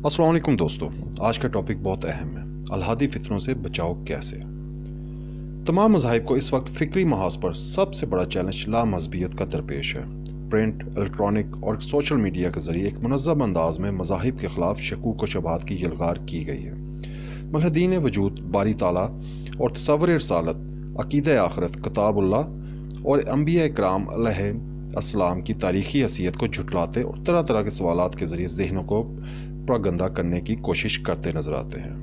السلام علیکم دوستو، آج کا ٹاپک بہت اہم ہے۔ الحادی فتنوں سے بچاؤ کیسے۔ تمام مذاہب کو اس وقت فکری محاذ پر سب سے بڑا چیلنج لامذہبیت کا درپیش ہے۔ پرنٹ، الیکٹرانک اور سوشل میڈیا کے ذریعے ایک منظم انداز میں مذاہب کے خلاف شکوک و شبہات کی یلغار کی گئی ہے۔ ملحدین وجود باری تعالیٰ اور تصور رسالت، عقیدہ آخرت، کتاب اللہ اور انبیاء کرام علیہ السلام کی تاریخی حیثیت کو جھٹلاتے اور طرح طرح کے سوالات کے ذریعے ذہنوں کو پراگندہ کرنے کی کوشش کرتے نظر آتے ہیں۔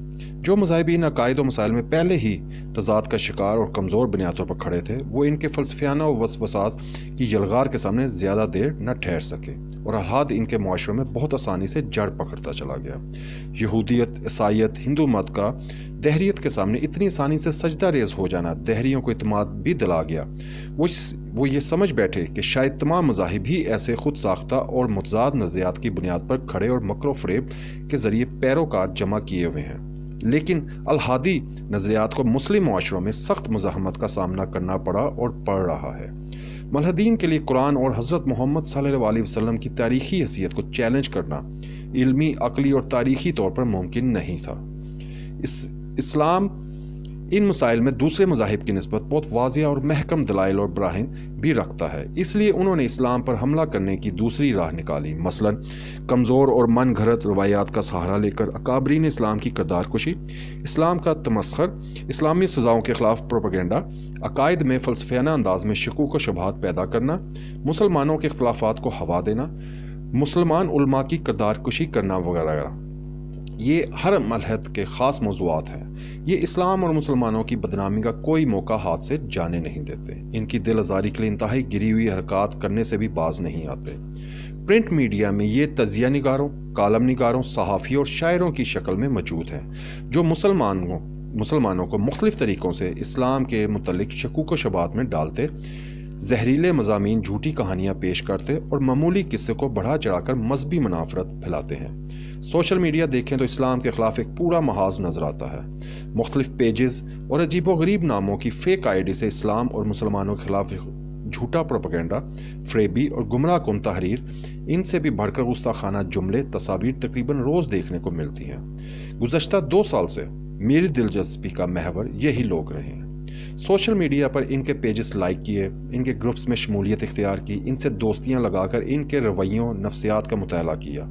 جو مذاہبین عقائد و مسائل میں پہلے ہی تضاد کا شکار اور کمزور بنیادوں پر کھڑے تھے، وہ ان کے فلسفیانہ وسوسات کی یلغار کے سامنے زیادہ دیر نہ ٹھہر سکے اور الحاد ان کے معاشروں میں بہت آسانی سے جڑ پکڑتا چلا گیا۔ یہودیت، عیسائیت، ہندو مت کا دہریت کے سامنے اتنی آسانی سے سجدہ ریز ہو جانا دہریوں کو اعتماد بھی دلا گیا۔ وہ یہ سمجھ بیٹھے کہ شاید تمام مذاہب ہی ایسے خود ساختہ اور متضاد نظریات کی بنیاد پر کھڑے اور مکر و فریب کے ذریعے پیروکار جمع کیے ہوئے ہیں۔ لیکن الحادی نظریات کو مسلم معاشروں میں سخت مزاحمت کا سامنا کرنا پڑا اور پڑ رہا ہے۔ ملحدین کے لیے قرآن اور حضرت محمد صلی اللہ علیہ وسلم کی تاریخی حیثیت کو چیلنج کرنا علمی، عقلی اور تاریخی طور پر ممکن نہیں تھا۔ اسلام ان مسائل میں دوسرے مذاہب کی نسبت بہت واضح اور محکم دلائل اور براہین بھی رکھتا ہے۔ اس لیے انہوں نے اسلام پر حملہ کرنے کی دوسری راہ نکالی، مثلاً کمزور اور من گھڑت روایات کا سہارا لے کر اکابرین اسلام کی کردار کشی، اسلام کا تمسخر، اسلامی سزاؤں کے خلاف پروپیگنڈا، عقائد میں فلسفیانہ انداز میں شکوک و شبہات پیدا کرنا، مسلمانوں کے اختلافات کو ہوا دینا، مسلمان علماء کی کردار کشی کرنا وغیرہ۔ یہ ہر ملحد کے خاص موضوعات ہیں۔ یہ اسلام اور مسلمانوں کی بدنامی کا کوئی موقع ہاتھ سے جانے نہیں دیتے۔ ان کی دل آزاری کے لیے انتہائی گری ہوئی حرکات کرنے سے بھی باز نہیں آتے۔ پرنٹ میڈیا میں یہ تجزیہ نگاروں، کالم نگاروں، صحافیوں اور شاعروں کی شکل میں موجود ہیں، جو مسلمانوں کو مختلف طریقوں سے اسلام کے متعلق شکوک و شبہات میں ڈالتے، زہریلے مضامین، جھوٹی کہانیاں پیش کرتے اور معمولی قصے کو بڑھا چڑھا کر مذہبی منافرت پھیلاتے ہیں۔ سوشل میڈیا دیکھیں تو اسلام کے خلاف ایک پورا محاذ نظر آتا ہے۔ مختلف پیجز اور عجیب و غریب ناموں کی فیک آئی ڈی سے اسلام اور مسلمانوں کے خلاف جھوٹا پروپیگنڈا، فریبی اور گمراہ کن تحریر، ان سے بھی بڑھ کر گستاخانہ جملے، تصاویر تقریباً روز دیکھنے کو ملتی ہیں۔ گزشتہ 2 سال سے میری دلچسپی کا محور یہی لوگ رہے ہیں۔ سوشل میڈیا پر ان کے پیجز لائک کیے، ان کے گروپس میں شمولیت اختیار کی، ان سے دوستیاں لگا کر ان کے رویوں، نفسیات کا مطالعہ کیا۔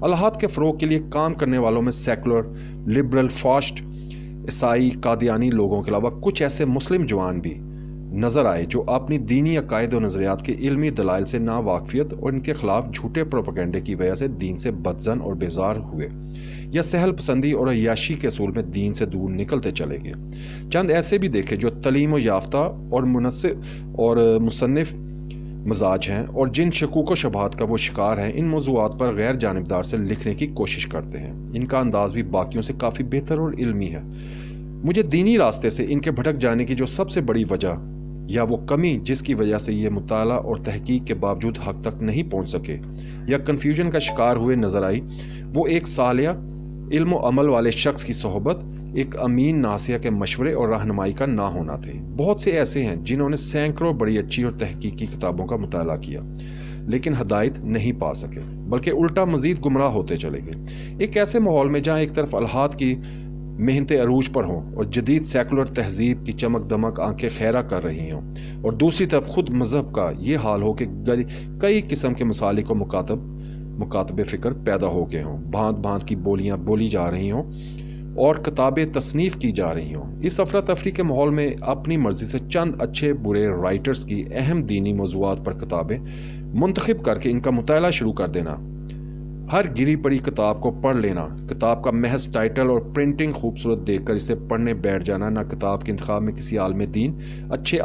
الحاد کے فروغ کے لیے کام کرنے والوں میں سیکولر، لبرل، فاسٹ، عیسائی، قادیانی لوگوں کے علاوہ کچھ ایسے مسلم جوان بھی نظر آئے جو اپنی دینی عقائد و نظریات کے علمی دلائل سے ناواقفیت اور ان کے خلاف جھوٹے پروپیگنڈے کی وجہ سے دین سے بدظن اور بیزار ہوئے، یا سہل پسندی اور عیاشی کے اصول میں دین سے دور نکلتے چلے گئے۔ چند ایسے بھی دیکھے جو تعلیم و یافتہ اور مصنف مزاج ہیں اور جن شکوک و شبہات کا وہ شکار ہیں، ان موضوعات پر غیر جانبدار سے لکھنے کی کوشش کرتے ہیں۔ ان کا انداز بھی باقیوں سے کافی بہتر اور علمی ہے۔ مجھے دینی راستے سے ان کے بھٹک جانے کی جو سب سے بڑی وجہ یا وہ کمی جس کی وجہ سے یہ مطالعہ اور تحقیق کے باوجود حق تک نہیں پہنچ سکے یا کنفیوژن کا شکار ہوئے نظر آئی، وہ ایک صالح علم و عمل والے شخص کی صحبت، ایک امین ناصح کے مشورے اور رہنمائی کا نہ ہونا تھے۔ بہت سے ایسے ہیں جنہوں نے سینکڑوں بڑی اچھی اور تحقیقی کتابوں کا مطالعہ کیا، لیکن ہدایت نہیں پا سکے، بلکہ الٹا مزید گمراہ ہوتے چلے گئے۔ ایک ایسے ماحول میں جہاں ایک طرف الحاد کی محنتیں عروج پر ہوں اور جدید سیکولر تہذیب کی چمک دمک آنکھیں خیرہ کر رہی ہوں، اور دوسری طرف خود مذہب کا یہ حال ہو کہ کئی قسم کے مسالک و مکاتب فکر پیدا ہو گئے ہوں، بھانت بھانت کی بولیاں بولی جا رہی ہوں اور کتابیں تصنیف کی جا رہی ہوں۔ اس افراتفری کے ماحول میں اپنی مرضی سے چند اچھے برے رائٹرز کی اہم دینی موضوعات پر کتابیں منتخب کر کے ان کا مطالعہ شروع کر دینا، ہر گری پڑی کتاب کو پڑھ لینا، کتاب کا محض ٹائٹل اور پرنٹنگ خوبصورت دیکھ کر اسے پڑھنے بیٹھ جانا، نہ کتاب کے انتخاب میں کسی عالم دین، اچھے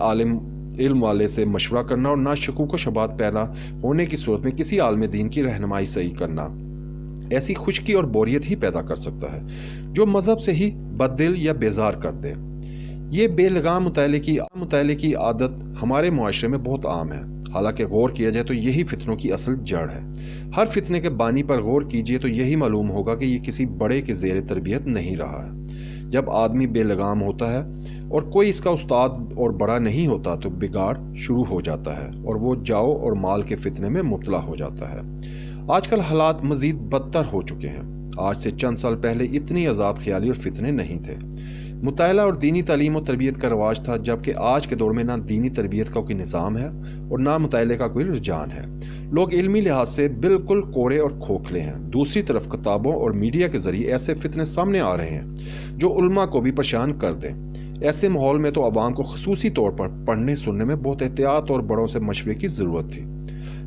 علم والے سے مشورہ کرنا اور نہ شکوک و شبہات پیدا ہونے کی صورت میں کسی عالم دین کی رہنمائی صحیح کرنا، ایسی خشکی اور بوریت ہی پیدا کر سکتا ہے جو مذہب سے ہی بددل یا بیزار کر دے۔ یہ بے لگام مطالعے کی عادت ہمارے معاشرے میں بہت عام ہے۔ حالانکہ غور کیا جائے تو یہی فتنوں کی اصل جڑ ہے۔ ہر فتنے کے بانی پر غور کیجیے تو یہی معلوم ہوگا کہ یہ کسی بڑے کے زیر تربیت نہیں رہا ہے۔ جب آدمی بے لگام ہوتا ہے اور کوئی اس کا استاد اور بڑا نہیں ہوتا تو بگاڑ شروع ہو جاتا ہے اور وہ جاؤ اور مال کے فتنے میں مبتلا ہو جاتا ہے۔ آج کل حالات مزید بدتر ہو چکے ہیں۔ آج سے چند سال پہلے اتنی آزاد خیالی اور فتنے نہیں تھے۔ مطالعہ اور دینی تعلیم و تربیت کا رواج تھا، جبکہ آج کے دور میں نہ دینی تربیت کا کوئی نظام ہے اور نہ مطالعے کا کوئی رجحان ہے۔ لوگ علمی لحاظ سے بالکل کورے اور کھوکھلے ہیں۔ دوسری طرف کتابوں اور میڈیا کے ذریعے ایسے فتنے سامنے آ رہے ہیں جو علماء کو بھی پریشان کر دیں۔ ایسے ماحول میں تو عوام کو خصوصی طور پر پڑھنے سننے میں بہت احتیاط اور بڑوں سے مشورے کی ضرورت تھی،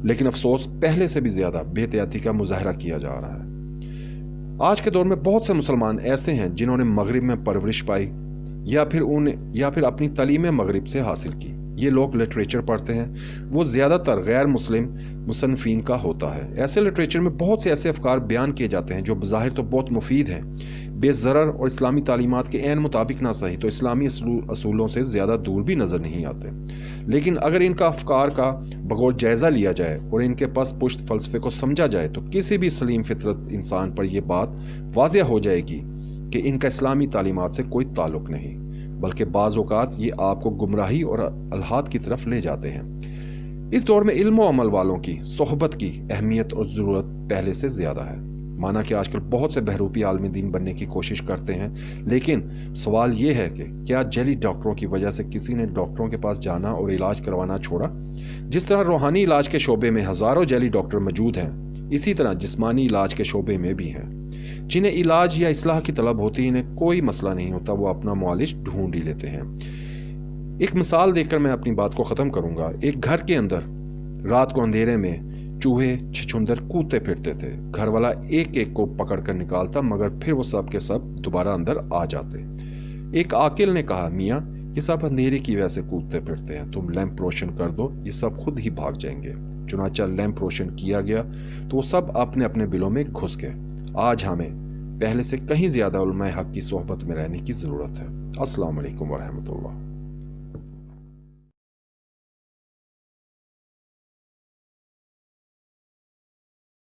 لیکن افسوس پہلے سے بھی زیادہ بے احتیاطی کا مظاہرہ کیا جا رہا ہے۔ آج کے دور میں بہت سے مسلمان ایسے ہیں جنہوں نے مغرب میں پرورش پائی یا پھر اپنی تعلیم مغرب سے حاصل کی۔ یہ لوگ لٹریچر پڑھتے ہیں، وہ زیادہ تر غیر مسلم مصنفین کا ہوتا ہے۔ ایسے لٹریچر میں بہت سے ایسے افکار بیان کیے جاتے ہیں جو بظاہر تو بہت مفید ہیں، بے ضرر اور اسلامی تعلیمات کے عین مطابق نہ صحیح تو اسلامی اصولوں سے زیادہ دور بھی نظر نہیں آتے، لیکن اگر ان کا افکار کا بغور جائزہ لیا جائے اور ان کے پس پشت فلسفے کو سمجھا جائے تو کسی بھی سلیم فطرت انسان پر یہ بات واضح ہو جائے گی کہ ان کا اسلامی تعلیمات سے کوئی تعلق نہیں، بلکہ بعض اوقات یہ آپ کو گمراہی اور الحاد کی طرف لے جاتے ہیں۔ اس دور میں علم و عمل والوں کی صحبت کی اہمیت اور ضرورت پہلے سے زیادہ ہے۔ مانا کہ آج کل بہت سے بہروپی عالم دین بننے کی کوشش کرتے ہیں، لیکن سوال یہ ہے کہ کیا جعلی ڈاکٹروں کی وجہ سے کسی نے ڈاکٹروں کے پاس جانا اور علاج کروانا چھوڑا؟ جس طرح روحانی علاج کے شعبے میں ہزاروں جعلی ڈاکٹر موجود ہیں، اسی طرح جسمانی علاج کے شعبے میں بھی ہیں۔ جنہیں علاج یا اصلاح کی طلب ہوتی ہے، انہیں کوئی مسئلہ نہیں ہوتا، وہ اپنا معالج ڈھونڈ ہی لیتے ہیں۔ ایک مثال دے کر میں اپنی بات کو ختم کروں گا۔ ایک گھر کے اندر رات کو اندھیرے میں چوہے چھچھندر کودتے پھرتے تھے۔ گھر والا ایک ایک کو پکڑ کر نکالتا، مگر پھر وہ سب کے سب دوبارہ اندر آ جاتے۔ ایک عاقل نے کہا، میاں یہ سب اندھیرے کی وجہ سے کودتے پھرتے ہیں، تم لیمپ روشن کر دو، یہ سب خود ہی بھاگ جائیں گے۔ چنانچہ لیمپ روشن کیا گیا تو وہ سب اپنے اپنے بلوں میں گھس گئے۔ آج ہمیں پہلے سے کہیں زیادہ علماء حق کی صحبت میں رہنے کی ضرورت ہے۔ السلام علیکم ورحمۃ اللہ۔